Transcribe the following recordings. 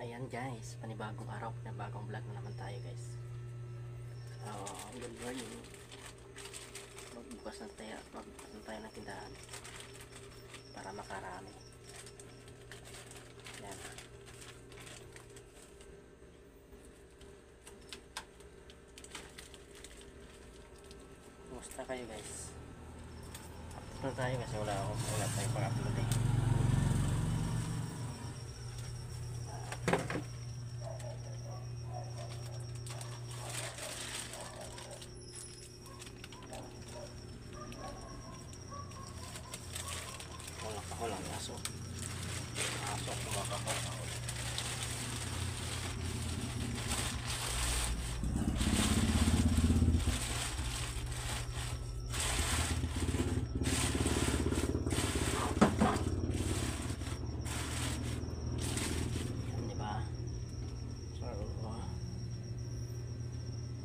Ayan guys, panibagong araw, panibagong vlog na naman tayo guys. So, good morning. Magbukas na tayo ng tindahan para makarami. Ayan. Kumusta kayo guys? Upload na tayo kasi wala tayong pang-upload eh. Ako lang aso kumakakaw. Diba? So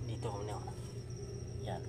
dito kami na yan. Yan.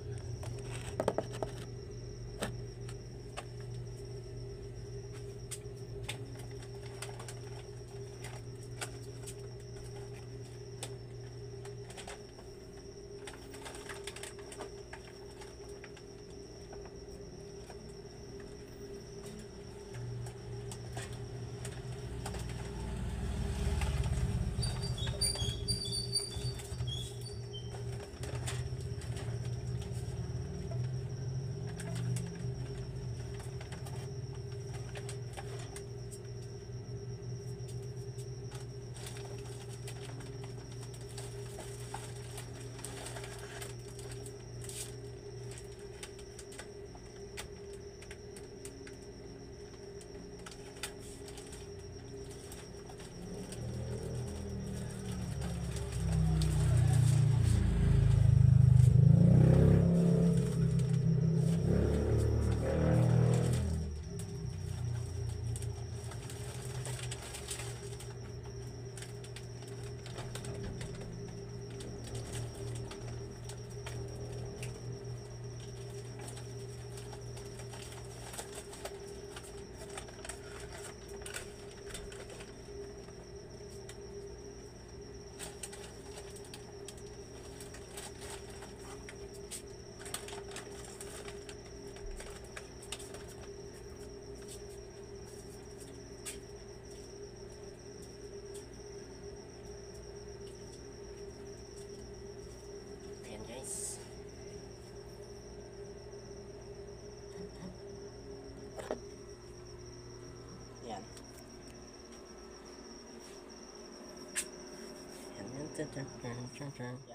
Yan,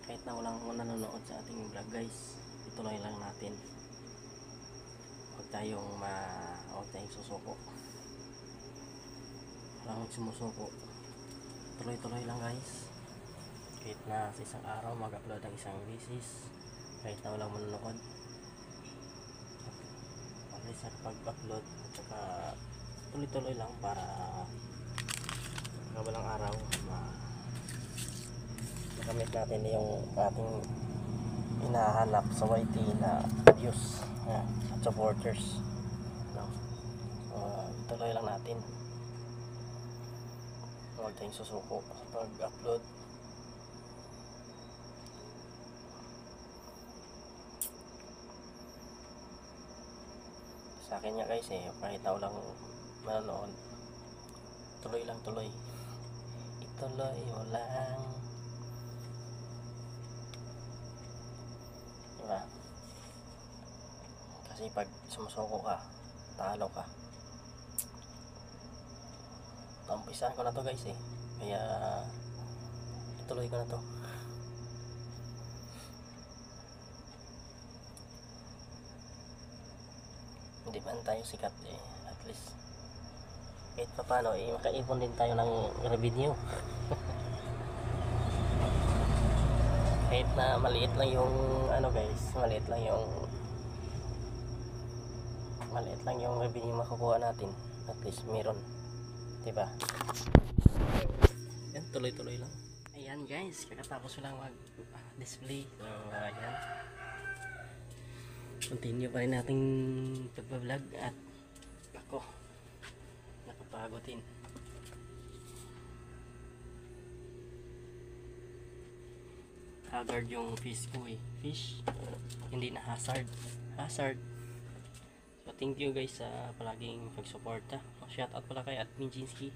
kahit na walang nanonood sa ating vlog guys, ituloy lang natin. Huwag tayong susuko. Walang sumusuko. Tuloy-tuloy lang guys. Kahit na sa isang araw mag-upload ng isang beses, kahit na walang manonood, at least pag-upload at saka tuloy-tuloy lang para walang araw makamit natin yung ating hinahanap sa YT na views at supporters, no? Tuloy lang natin, huwag tayong susuko sa pag-upload. Sa akin nga guys kahit na walang manonood, tuloy lang, ituloy mo lang, diba? Kasi pag sumusuko ka, talo ka. Umpisahan ko na to guys kaya ituloy ko na to. Hindi man tayo sikat at least kahit pa paano makaipon din tayo ng revenue. Kahit na maliit lang yung guys, maliit lang yung revenue makukuha natin, at least meron, diba? Yan, tuloy-tuloy lang. Ayan guys, kakatapos lang mag display. So ayan, continue pa rin nating pagbablog at ako napapagotin. haggard yung fish ko eh. Fish, hindi na hazard. Hazard. So thank you guys sa palaging pagsuporta. Shout out pala kay Admin Jinsky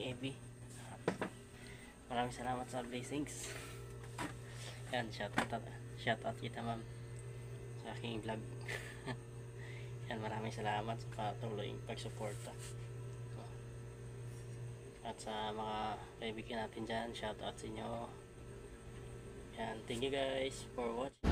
Ebi. Maraming salamat sa blessings. Yan, shout out kita ma'am sa aking vlog. Yan, maraming salamat sa patuloy pagsuporta. At sa mga kaibigan natin dyan, shout out sa inyo. Yan, thank you guys for watching.